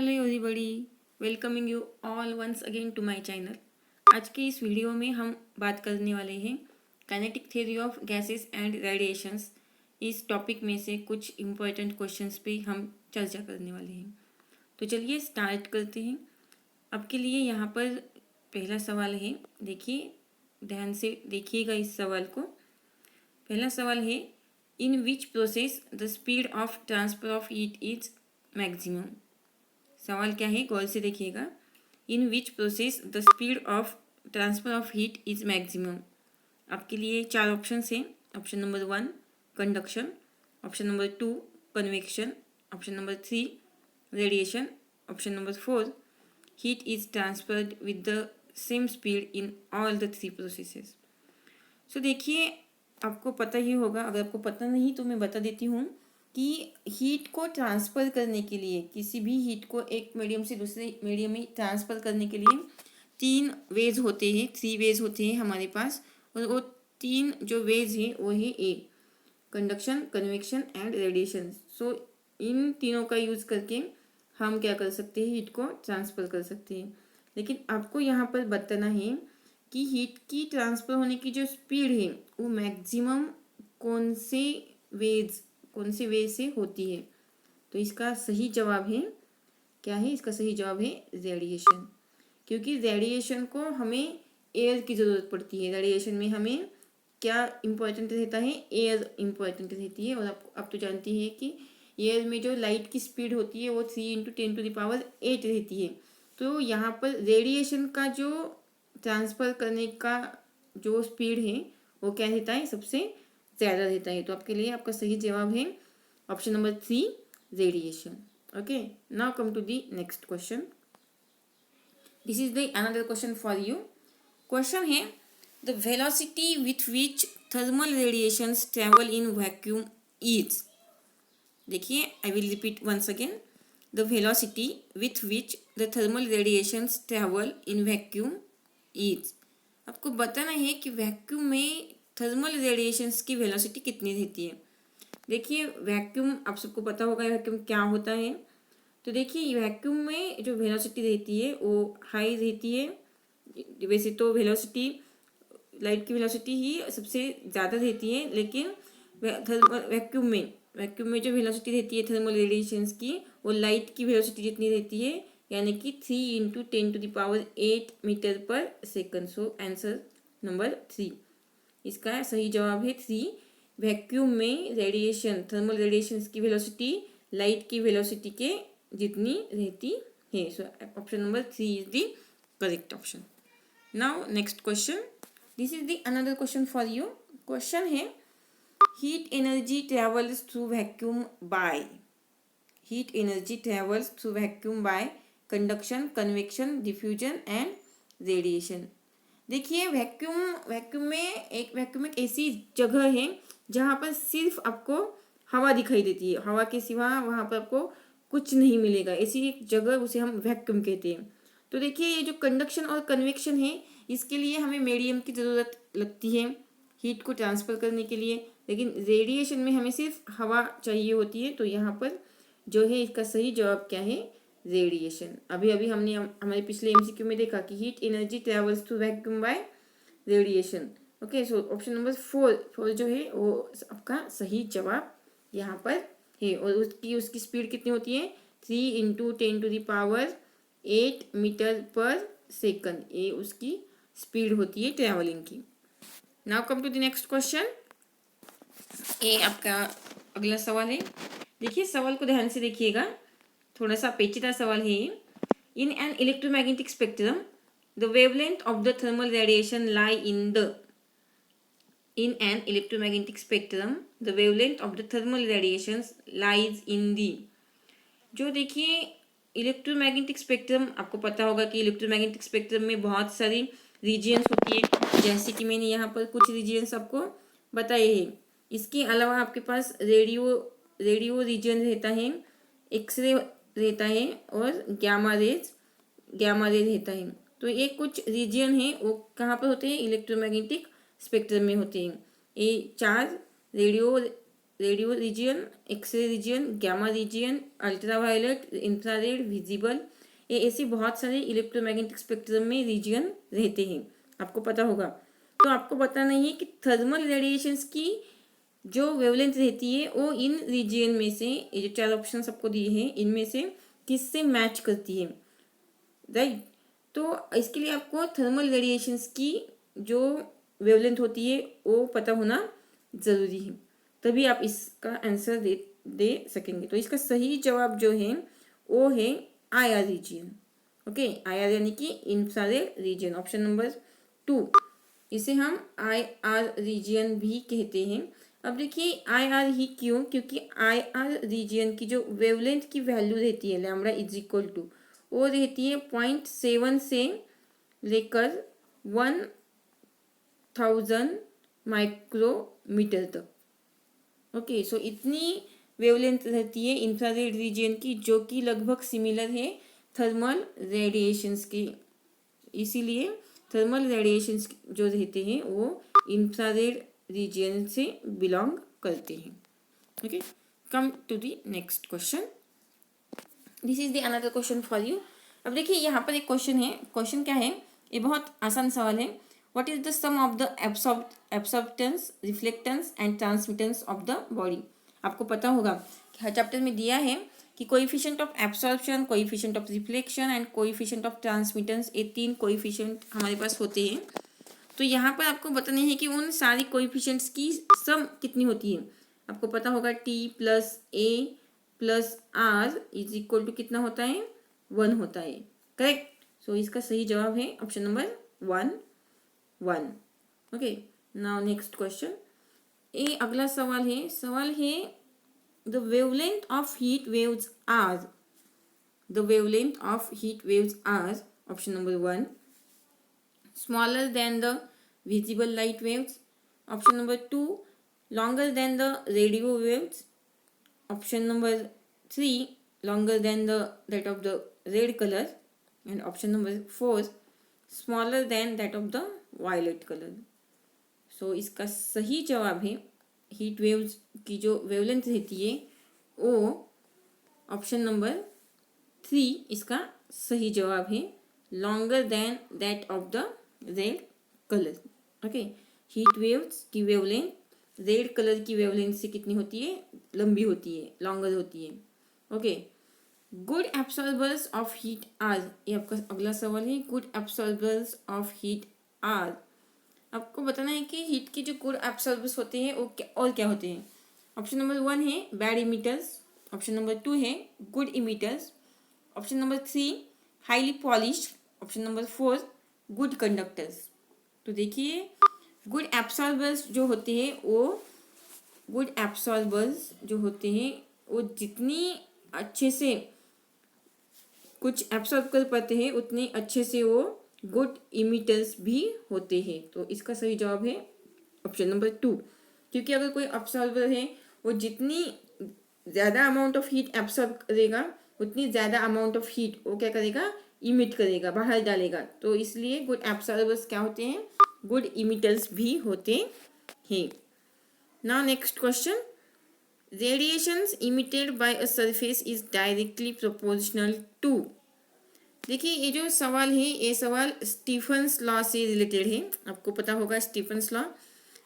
Hello everybody, welcoming you all once again to my channel. आज के इस video में हम बात करने वाले हैं kinetic theory of gases and radiations. इस टॉपिक में से कुछ इम्पोर्टेंट क्वेश्चंस पे हम चर्चा करने वाले हैं। तो चलिए स्टार्ट करते हैं। आपके लिए यहाँ पर पहला सवाल है, देखिए ध्यान से देखिएगा इस सवाल को। पहला सवाल है, in which process the speed of transfer of heat is maximum. सवाल क्या है, गौर से देखिएगा। In which process the speed of transfer of heat is maximum. आपके लिए चार ऑप्शन हैं। Option number 1 conduction, option number 2 convection, option number 3 radiation, option number 4 heat is transferred with the same speed in all the three processes. So देखिए, आपको पता ही होगा, अगर आपको पता नहीं तो मैं बता देती हूँ कि हीट को ट्रांसफ़र करने के लिए, किसी भी हीट को एक मीडियम से दूसरे मीडियम में ट्रांसफ़र करने के लिए तीन वेज होते हैं, थ्री वेज होते हैं हमारे पास। और वो तीन जो वेज हैं वो है ए कंडक्शन, कन्वेक्शन एंड रेडिएशन। सो इन तीनों का यूज़ करके हम क्या कर सकते हैं, हीट को ट्रांसफ़र कर सकते हैं। लेकिन आपको यहाँ पर बताना है कि हीट की ट्रांसफ़र होने की जो स्पीड है वो मैक्सिमम कौन से वे से होती है। तो इसका सही जवाब है, क्या है इसका सही जवाब है रेडिएशन। क्योंकि रेडिएशन को हमें एयर की ज़रूरत पड़ती है। रेडिएशन में हमें क्या इम्पोर्टेंट रहता है, एयर इम्पोर्टेंट रहती है। और आप तो जानती है कि एयर में जो लाइट की स्पीड होती है वो 3 × 10⁸ रहती है। तो यहाँ पर रेडिएशन का जो ट्रांसफ़र करने का जो स्पीड है वो क्या रहता है, सबसे ज़्यादा रहता है। तो आपके लिए आपका सही जवाब है option number 3 radiation. Okay, now come to the next question. This is the another question for you. Question है, the velocity with which thermal radiations travel in vacuum is. देखिए, I will repeat once again. The velocity with which the thermal radiations travel in vacuum is. आपको बताना है कि vacuum में thermal radiations की velocity कितनी रहती है। देखिए, वैक्यूम आप सबको पता होगा वैक्यूम क्या होता है। तो देखिए, वैक्यूम में जो वेलोसिटी रहती है वो हाई रहती है। वैसे तो वेलोसिटी, लाइट की वेलोसिटी ही सबसे ज़्यादा रहती है, लेकिन वैक्यूम में जो वेलोसिटी रहती है थर्मल रेडिएशंस की, वो लाइट की वेलोसिटी जितनी रहती है, यानी कि 3 × 10⁸ मीटर पर सेकंड। सो आंसर नंबर 3, इसका सही जवाब है 3। वैक्यूम में रेडिएशन, थर्मल रेडिएशंस की वेलोसिटी लाइट की वेलोसिटी के जितनी रहती है। So option number 3 is the correct option. Now next question, this is the another question for you. Question है, heat energy travels through vacuum by. Heat energy travels through vacuum by conduction, convection, diffusion and radiation. देखिए, vacuum एक ऐसी जगह है जहाँ पर सिर्फ आपको हवा दिखाई देती है। हवा के सिवा वहाँ पर आपको कुछ नहीं मिलेगा। ऐसी एक जगह, उसे हम वैक्यूम कहते हैं। तो देखिए, ये जो कंडक्शन और कन्वेक्शन है, इसके लिए हमें मीडियम की ज़रूरत लगती है हीट को ट्रांसफ़र करने के लिए। लेकिन रेडिएशन में हमें सिर्फ हवा चाहिए होती है। तो यहाँ पर जो है इसका सही जवाब क्या है, रेडिएशन। अभी अभी हमने हमारे पिछले एमसीक्यू में देखा कि heat energy travels through vacuum bye radiation. Okay, सो ऑप्शन नंबर 4 जो है वो आपका सही जवाब यहाँ पर है। और उसकी स्पीड कितनी होती है, 3 × 10⁸ मीटर पर सेकंड। ये उसकी स्पीड होती है ट्रैवलिंग की। Now come to the next question. ये आपका अगला सवाल है। देखिए, सवाल को ध्यान से देखिएगा, थोड़ा सा पेचीदा सवाल है। In an electromagnetic spectrum the wavelength of the thermal radiation lie in an electromagnetic spectrum the wavelength of the thermal radiations lies in the। जो देखिए, इलेक्ट्रोमैग्नेटिक स्पेक्ट्रम, आपको पता होगा कि इलेक्ट्रोमैग्नेटिक स्पेक्ट्रम में बहुत सारी रीजियंस होती है, जैसे कि मैंने यहाँ पर कुछ रीजियंस आपको बताए हैं। इसके अलावा आपके पास रेडियो रीजन रहता है, एक्सरे रहता है और गामा रे रहता है। तो ये कुछ रीजियन है, वो कहाँ पर होते हैं, इलेक्ट्रोमैग्नेटिक स्पेक्ट्रम में होते हैं। ये 4 radio radio region, X-ray region, gamma region, ultraviolet, infrared, visible, ये ऐसे बहुत सारे इलेक्ट्रोमैग्नेटिक स्पेक्ट्रम में रीजन रहते हैं, आपको पता होगा। तो आपको पता नहीं है कि थर्मल रेडिएशंस की जो वेवलेंथ रहती है वो इन रीजन में से, ये जो चार ऑप्शन आपको दिए हैं इनमें से किससे मैच करती है, राइट। तो इसके लिए आपको थर्मल रेडिएशंस की जो वेवलेंथ होती है वो पता होना ज़रूरी है, तभी आप इसका आंसर दे सकेंगे। तो इसका सही जवाब जो है वो है IR रीजन। ओके, IR यानी कि इंफ्रारेड रीजन, ऑप्शन नंबर 2, इसे हम IR रीजन भी कहते हैं। अब देखिए IR ही क्यों, क्योंकि IR रीजन की जो वेवलेंथ की वैल्यू रहती है लैम्बडा इज इक्वल टू, वो रहती है 0.7 से लेकर 1000 माइक्रोमीटर तक। ओके, सो इतनी वेवलेंथ रहती है इंफ्रारेड रीजन की, जो कि लगभग सिमिलर है थर्मल रेडिएशंस की। इसीलिए थर्मल रेडिएशंस जो रहते हैं वो इंफ्रारेड रीजन से बिलोंग करते हैं। Okay, come to the next question, this is the another question for you. अब देखिए यहाँ पर एक क्वेश्चन है, क्वेश्चन क्या है, ये बहुत आसान सवाल है। What is the sum of the absorptance, reflectance and transmittance of the body. आपको पता होगा कि हर चैप्टर में दिया है कि coefficient of absorption, coefficient of reflection and coefficient of transmittance, ये 3 कोएफिशिएंट हमारे पास होते हैं। तो यहाँ पर आपको बताना है कि उन सारी कोएफिशिएंट्स की सम कितनी होती है। आपको पता होगा T plus A plus R is equal to कितना होता है, 1 होता है, करेक्ट। सो इसका सही जवाब है option number 1। Okay, now next question, ये अगला सवाल है the wavelength of heat waves are, the wavelength of heat waves are, option number 1, smaller than the visible light waves, option number 2, longer than the radio waves, option number 3, longer than that of the red color, and option number 4, smaller than that of the violet color. So इसका सही जवाब है heat waves की जो wavelength रहती है वो option number 3 इसका सही जवाब है, longer than that of the red colour. Okay, heat waves की वेवलेंथ रेड कलर की वेवलेंथ से कितनी होती है, लंबी होती है, लॉन्गर होती है। Okay, good absorbers of heat are, ये आपका अगला सवाल है, good absorbers of heat are. आपको बताना है कि हीट के जो गुड एब्सॉर्बर्स होते हैं वो क्या होते हैं। ऑप्शन नंबर 1 है बैड इमिटर्स, ऑप्शन नंबर 2 है good emitters, option number 3 highly polished, option number 4 good conductors. तो देखिए गुड एब्सॉर्बर्स जो होते हैं वो जितनी अच्छे से कुछ एब्सॉर्ब कर पाते हैं उतने अच्छे से वो गुड इमिटर्स भी होते हैं। तो इसका सही जवाब है ऑप्शन नंबर 2, क्योंकि अगर कोई एब्सॉर्बर है वो जितनी ज़्यादा अमाउंट ऑफ हीट एब्सॉर्ब करेगा उतनी ज़्यादा अमाउंट ऑफ हीट वो क्या करेगा, इमिट करेगा, बाहर डालेगा। तो इसलिए गुड एब्सॉर्बर्स क्या होते हैं, गुड इमिटर्स भी होते हैं। Now next question, radiations emitted by a surface is directly proportional to. देखिए ये जो सवाल है ये सवाल स्टीफन्स लॉ से रिलेटेड है, आपको पता होगा Stefan's law,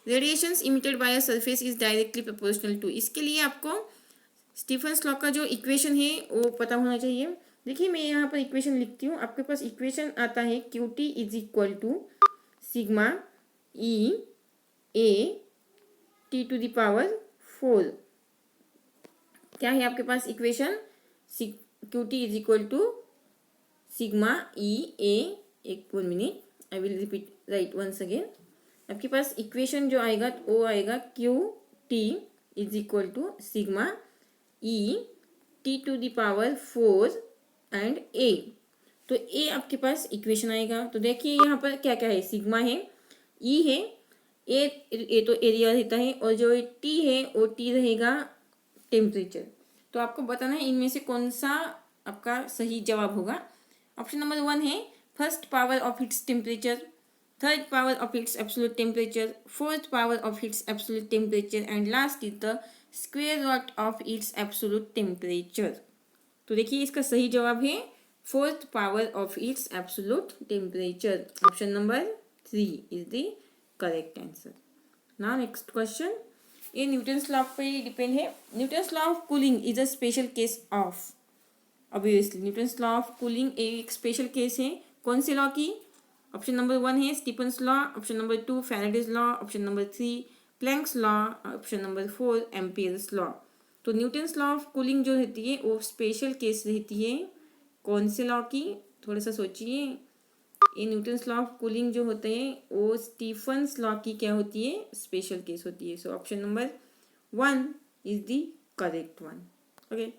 radiations emitted by a surface is directly proportional to. इसके लिए आपको स्टीफन्स लॉ का जो इक्वेशन है वो पता होना चाहिए। देखिए मैं यहाँ पर इक्वेशन लिखती हूँ, आपके पास इक्वेशन आता है QT is equal to sigma E A T⁴। क्या है आपके पास equation, QT is equal to sigma E A, एक 1 minute, I will repeat right once again. आपके पास इक्वेशन जो आएगा वो आएगा QT is equal to sigma E T⁴ and A। तो A आपके पास इक्वेशन आएगा। तो देखिए यहाँ पर क्या क्या है, सिग्मा है, E है, ए तो एरिया रहता है, और जो T है वो T रहेगा टेम्परेचर। तो आपको बताना है इनमें से कौन सा आपका सही जवाब होगा। ऑप्शन नंबर 1 है first power of its temperature, third power of its absolute temperature, fourth power of its absolute temperature and last is the square root of its absolute temperature. तो देखिए इसका सही जवाब है fourth power of its absolute temperature. Option number 3 is the correct answer. Now next question, ये Newton's law पे depend है। Newton's law of cooling is a special case of, obviously Newton's law of cooling एक special case है कौन से law की? Option number 1 है Stefan's law, option number 2 Faraday's law, option number 3 Planck's law, option number 4 Ampere's law. तो Newton's law of cooling जो रहती है वो स्पेशल केस रहती है कौन से लॉ की? थोड़ा सा सोचिए। ये न्यूटन्स लॉ ऑफ कूलिंग जो होते हैं वो स्टीफन्स लॉ की क्या होती है? स्पेशल केस होती है। So option number 1 is the correct one. Okay,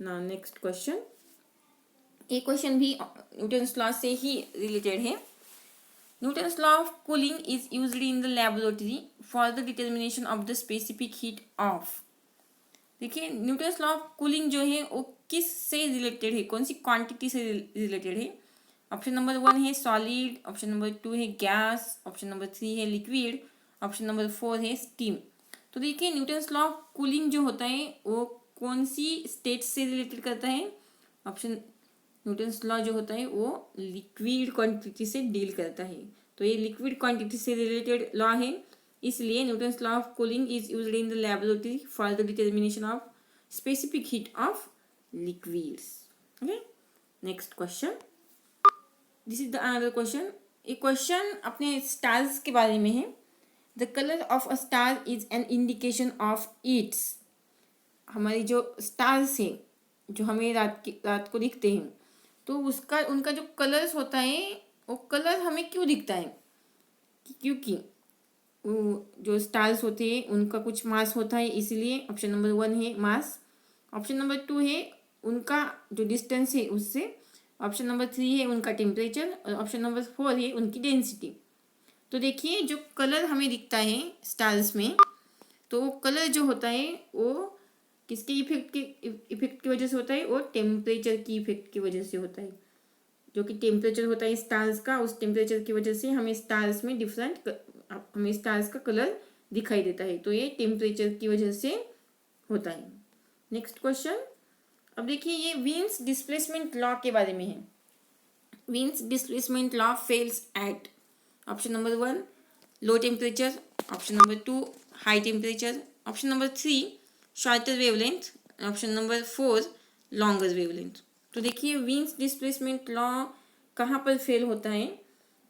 now next question, ये क्वेश्चन भी न्यूटन्स लॉ से ही रिलेटेड है। Newton's law of cooling is used in the laboratory for the determination of the specific heat of. देखिए Newton's law of cooling जो है वो किस से रिलेटेड है, कौन सी क्वांटिटी से रिलेटेड है? ऑप्शन नंबर 1 है सॉलिड, ऑप्शन नंबर 2 है गैस, ऑप्शन नंबर 3 है लिक्विड, ऑप्शन नंबर 4 है स्टीम। तो देखिए न्यूटन्स लॉ ऑफ कूलिंग जो होता है वो कौन सी स्टेट से रिलेटेड करता है? ऑप्शन न्यूटन्स लॉ जो होता है वो लिक्विड क्वांटिटी से डील करता है। तो ये लिक्विड क्वांटिटी से रिलेटेड लॉ है, इसलिए Newton's law of cooling is used in the laboratory for the determination of specific heat of liquids. Okay, next question, this is the another question. ये question अपने stars के बारे में है। The colour of a star is an indication of its. हमारी जो stars है जो हमें रात को दिखते हैं, तो उसका उनका जो कलर्स होता है वो कलर हमें क्यों दिखता है? क्योंकि जो स्टार्स होते हैं उनका कुछ मास होता है, इसलिए ऑप्शन नंबर 1 है मास, ऑप्शन नंबर 2 है उनका जो डिस्टेंस है उससे, ऑप्शन नंबर 3 है उनका टेम्परेचर, और ऑप्शन नंबर 4 है उनकी डेंसिटी। तो देखिए जो कलर हमें दिखता है स्टार्स में, तो वो कलर जो होता है वो किसके इफेक्ट की वजह से होता है? वो टेम्परेचर की इफेक्ट की वजह से होता है। जो कि टेम्परेचर होता है स्टार्स का, उस टेम्परेचर की वजह से हमें स्टार्स में हमें स्टार्स का कलर दिखाई देता है। तो ये टेम्परेचर की वजह से होता है। नेक्स्ट क्वेश्चन, अब देखिए ये वीन्स डिस्प्लेसमेंट लॉ के बारे में है। Wien's displacement law fails at option number 1 low temperature, option number 2 high temperature, option number 3 shorter wavelength, option number 4 longer wavelength. तो देखिए वीन्स डिस्प्लेसमेंट लॉ कहाँ पर फेल होता है?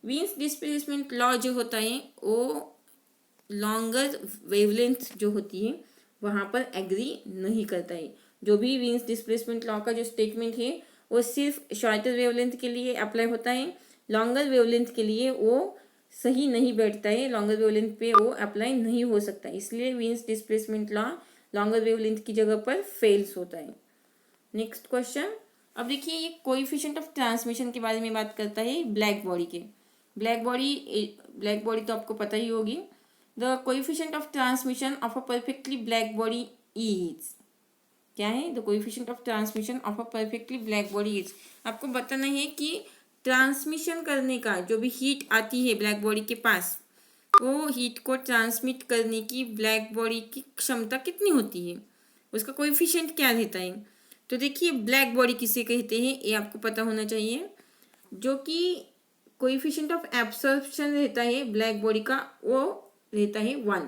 वीन्स डिस्प्लेसमेंट लॉ जो होता है वो लॉन्गर वेवलेंथ जो होती है वहाँ पर एग्री नहीं करता है। जो भी वीन्स डिस्प्लेसमेंट लॉ का जो स्टेटमेंट है वो सिर्फ शॉर्टर वेवलेंथ के लिए अप्लाई होता है, लॉन्गर वेवलेंथ के लिए वो सही नहीं बैठता है, लॉन्गर वेवलेंथ पे वो अप्लाई नहीं हो सकता, इसलिए वीन्स डिस्प्लेसमेंट लॉ लॉन्गर वेवलेंथ की जगह पर फेल्स होता है। नेक्स्ट क्वेश्चन, अब देखिए ये कोएफिशिएंट ऑफ ट्रांसमिशन के बारे में बात करता है ब्लैक बॉडी के। ब्लैक बॉडी तो आपको पता ही होगी। The coefficient of transmission of a perfectly black body is, क्या है? The coefficient of transmission of a perfectly black body is, आपको बताना है कि ट्रांसमिशन करने का जो भी हीट आती है ब्लैक बॉडी के पास, वो हीट को ट्रांसमिट करने की ब्लैक बॉडी की क्षमता कितनी होती है, उसका कोएफिशिएंट क्या रहता है? तो देखिए ब्लैक बॉडी किसे कहते हैं ये आपको पता होना चाहिए। जो कि कोएफिशिएंट ऑफ एब्सॉर्प्शन रहता है ब्लैक बॉडी का वो रहता है 1।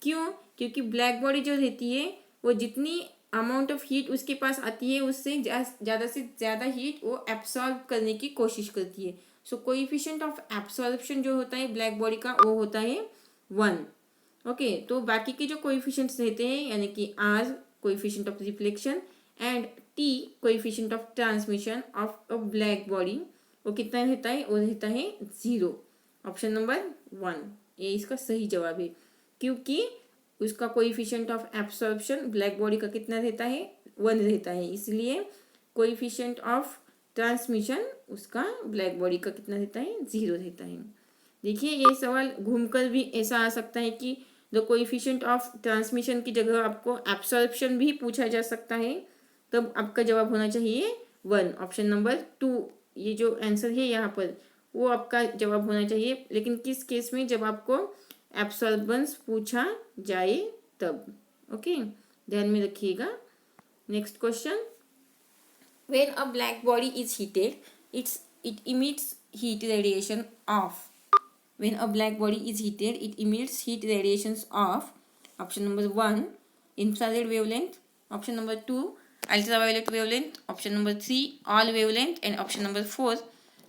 क्यों? क्योंकि ब्लैक बॉडी जो रहती है वो जितनी अमाउंट ऑफ हीट उसके पास आती है उससे ज़्यादा से ज़्यादा हीट वो एब्सॉर्ब करने की कोशिश करती है। सो कोएफिशिएंट ऑफ एब्सॉर्प्शन जो होता है ब्लैक बॉडी का वो होता है 1। ओके, तो बाकी के जो कोएफिशिएंट्स रहते हैं यानी कि R coefficient of reflection and T coefficient of transmission of a black body, वो कितना रहता है? वो रहता है 0। ऑप्शन नंबर 1 ये इसका सही जवाब है, क्योंकि उसका coefficient of absorption black body का कितना रहता है? 1 रहता है, इसलिए कोएफिशिएंट ऑफ ट्रांसमिशन उसका ब्लैक बॉडी का कितना रहता है? 0 रहता है। देखिए ये सवाल घूमकर भी ऐसा आ सकता है कि द कोएफिशिएंट ऑफ ट्रांसमिशन की जगह आपको एब्सॉर्प्शन भी पूछा जा सकता है, तब आपका जवाब होना चाहिए 1। ऑप्शन नंबर 2 ये जो आंसर है यहाँ पर वो आपका जवाब होना चाहिए, लेकिन किस केस में? जब आपको एब्सॉर्बेंस पूछा जाए तब। ओके, ध्यान में रखिएगा। Next question, when a black body is heated it emits heat radiation of. When a black body is heated, it emits heat radiations of option number 1 infrared wavelength, option number 2 ultraviolet wavelength, option number 3 all wavelength and option number 4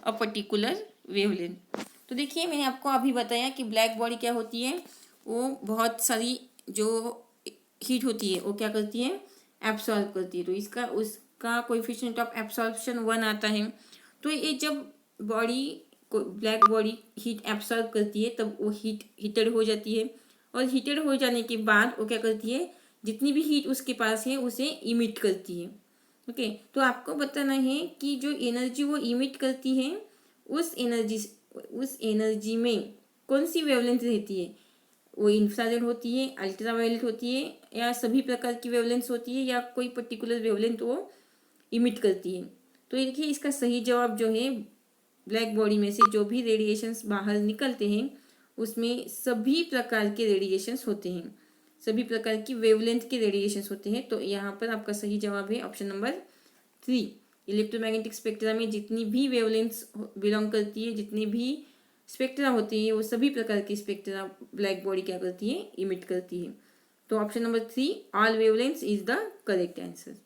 a particular wavelength। तो देखिए मैंने आपको अभी बताया कि black body क्या होती है, वो बहुत सारी जो हीट होती है वो क्या करती है, एब्सॉर्ब करती है। तो इसका उसका कोएफिशिएंट ऑफ एब्सॉर्प्शन 1 आता है। तो ये जब बॉडी को ब्लैक बॉडी हीट एब्सॉर्ब करती है तब वो हीटेड हो जाती है, और हीटेड हो जाने के बाद वो क्या करती है, जितनी भी हीट उसके पास है उसे इमिट करती है। ओके, तो आपको बताना है कि जो एनर्जी वो इमिट करती है उस एनर्जी में कौन सी वेवलेंथ रहती है, वो इंफ्रारेड होती है, अल्ट्रावायलेट होती है, या सभी प्रकार की वेवलेंथ होती है, या कोई पर्टिकुलर वेवलेंथ वो इमिट करती है। तो देखिए इसका सही जवाब जो है, ब्लैक बॉडी में से जो भी रेडिएशंस बाहर निकलते हैं उसमें सभी प्रकार के रेडिएशंस होते हैं, सभी प्रकार की वेवलेंथ के रेडिएशंस होते हैं। तो यहाँ पर आपका सही जवाब है ऑप्शन नंबर 3। इलेक्ट्रोमैग्नेटिक स्पेक्ट्रा में जितनी भी वेवलेंथ्स बिलोंग करती है, जितनी भी स्पेक्ट्रा होती है, वो सभी प्रकार की स्पेक्ट्रा ब्लैक बॉडी क्या करती है, इमिट करती है। तो option number 3 all wavelengths is the correct answer.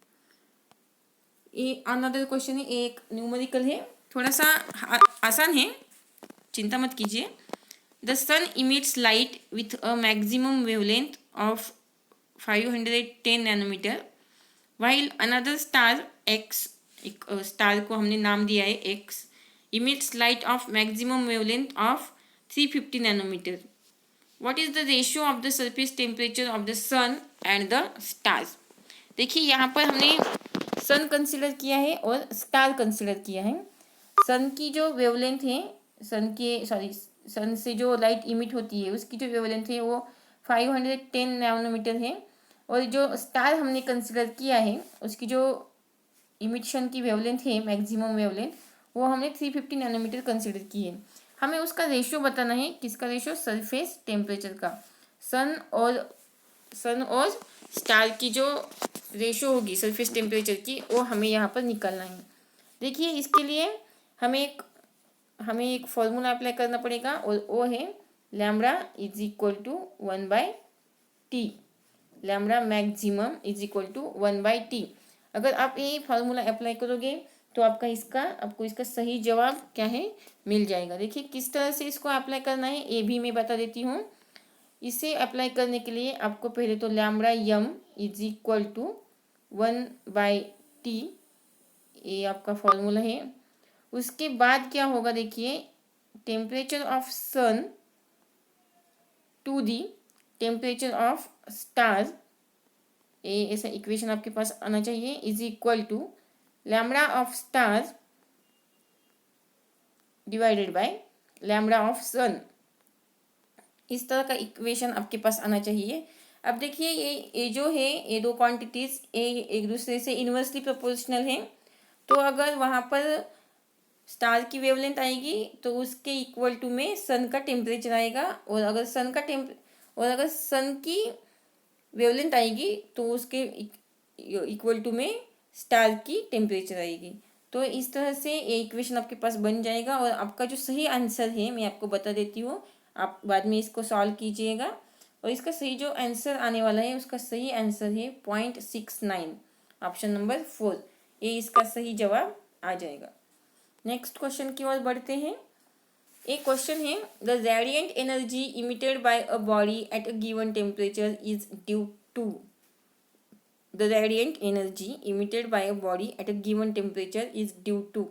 ये अनदर क्वेश्चन है, एक न्यूमेरिकल है, थोड़ा सा आसान है, चिंता मत कीजिए। The sun emits light with a maximum wavelength of 510 nanometre while another star X, एक स्टार को हमने नाम दिया है X, emits light of maximum wavelength of 350 nanometre. What is the ratio of the surface temperature of the sun and the stars. देखिए यहाँ पर हमने सन कंसिडर किया है और स्टार कंसिडर किया है। सन की जो वेवलेंथ है, सन से जो लाइट इमिट होती है उसकी जो वेवलेंथ है वो 510 नैनोमीटर है, और जो स्टार हमने कंसिडर किया है उसकी जो इमिशन की वेवलेंथ है, मैक्सिमम वेवलेंथ, वो हमने 350 नैनोमीटर कंसिडर की है। हमें उसका रेशियो बताना है, किसका रेशियो, सरफेस टेम्परेचर का। सन और स्टार की जो रेशियो होगी सरफेस टेम्परेचर की, वो हमें यहाँ पर निकालना है। देखिए इसके लिए हमें एक फॉर्मूला अप्लाई करना पड़ेगा, और वो है lambda is equal to 1/T। Lambda maximum is equal to 1/T। अगर आप ये फार्मूला अप्लाई करोगे तो आपको इसका सही जवाब क्या है, मिल जाएगा। देखिए किस तरह से इसको अप्लाई करना है ये भी मैं बता देती हूँ। इसे अप्लाई करने के लिए आपको पहले तो lambda m is equal to 1/T, ये आपका फॉर्मूला है। उसके बाद क्या होगा, देखिए temperature of sun to the temperature of star, ये ऐसा इक्वेशन आपके पास आना चाहिए, is equal to lambda of star divided by lambda of sun. इस तरह का इक्वेशन आपके पास आना चाहिए। अब देखिए ये जो है, ये दो क्वांटिटीज ये एक दूसरे से इन्वर्सली प्रोपोर्शनल है। तो अगर वहाँ पर स्टार की वेवलेंथ आएगी तो उसके इक्वल टू में सन का टेम्परेचर आएगा, और अगर सन की वेवलेंथ आएगी तो उसके इक्वल टू में स्टार की टेम्परेचर आएगी। तो इस तरह से ये इक्वेशन आपके पास बन जाएगा, और आपका जो सही आंसर है मैं आपको बता देती हूँ, आप बाद में इसको सॉल्व कीजिएगा। और इसका सही जो आंसर आने वाला है उसका सही आंसर है 0.69, ऑप्शन नंबर 4, ये इसका सही जवाब आ जाएगा। नेक्स्ट क्वेश्चन की ओर बढ़ते हैं। एक क्वेश्चन है, the radiant energy emitted by a body at a given temperature is due to. The radiant energy emitted by a body at a given temperature is due to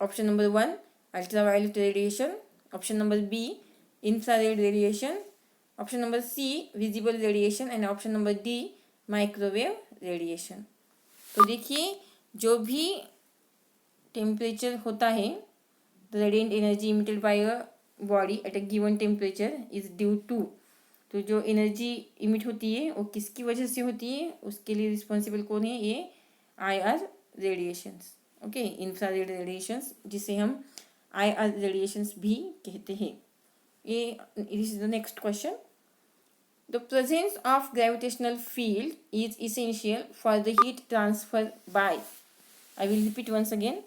option number 1 ultraviolet radiation, option number B infrared radiation, option number C visible radiation and option number D microwave radiation। तो देखिए जो भी temperature होता है, the radiant energy emitted by a body at a given temperature is due to, तो जो energy emit होती है वो किसकी वजह से होती है, उसके लिए रिस्पॉन्सिबल कौन है, ये IR radiations. Okay, infrared radiations जिसे हम IR रेडिएशंस भी कहते हैं। ये this is the next question. The presence of gravitational field is essential for the heat transfer by, I will repeat once again.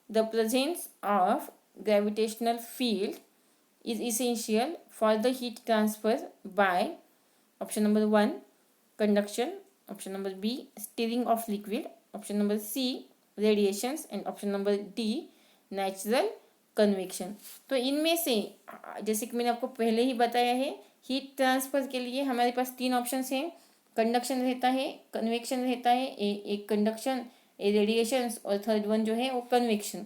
The presence of gravitational field is essential for the heat transfer by option number 1 conduction, option number B stirring of liquid, option number C radiations and option number D natural convection. तो इनमें से जैसे कि मैंने आपको पहले ही बताया है, हीट ट्रांसफर के लिए हमारे पास 3 ऑप्शंस हैं, कंडक्शन रहता है, कन्वेक्शन रहता है, एक कंडक्शन, ए रेडिएशंस और थर्ड वन जो है वो कन्वेक्शन।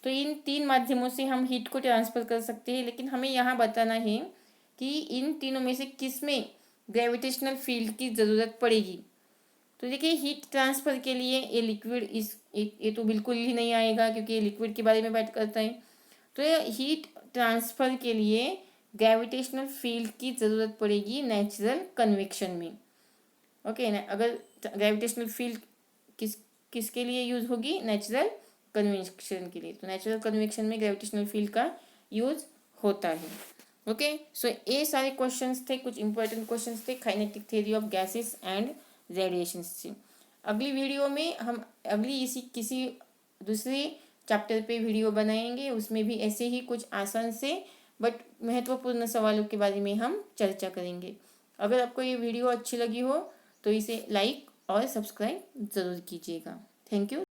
तो इन 3 माध्यमों से हम हीट को ट्रांसफ़र कर सकते हैं, लेकिन हमें यहाँ बताना है कि इन तीनों में से किस में ग्रेविटेशनल फील्ड की ज़रूरत पड़ेगी। तो देखिए हीट ट्रांसफ़र के लिए ये लिक्विड ये तो बिल्कुल ही नहीं आएगा, क्योंकि ये लिक्विड के बारे में बात करता है। तो हीट ट्रांसफ़र के लिए ग्रेविटेशनल फील्ड की ज़रूरत पड़ेगी नेचुरल कन्वेक्शन में। ओके ना, अगर ग्रेविटेशनल फील्ड किसके लिए यूज़ होगी, नेचुरल कन्वेक्शन के लिए। तो नेचुरल कन्वेक्शन में ग्रेविटेशनल फील्ड का यूज़ होता है। ओके, सो ये सारे क्वेश्चंस थे, कुछ इंपॉर्टेंट क्वेश्चंस थे kinetic theory of gases and radiations से। अगली वीडियो में हम किसी दूसरे चैप्टर पे वीडियो बनाएंगे, उसमें भी ऐसे ही कुछ आसान से बट महत्वपूर्ण सवालों के बारे में हम चर्चा करेंगे। अगर आपको ये वीडियो अच्छी लगी हो तो इसे लाइक और सब्सक्राइब ज़रूर कीजिएगा। Thank you.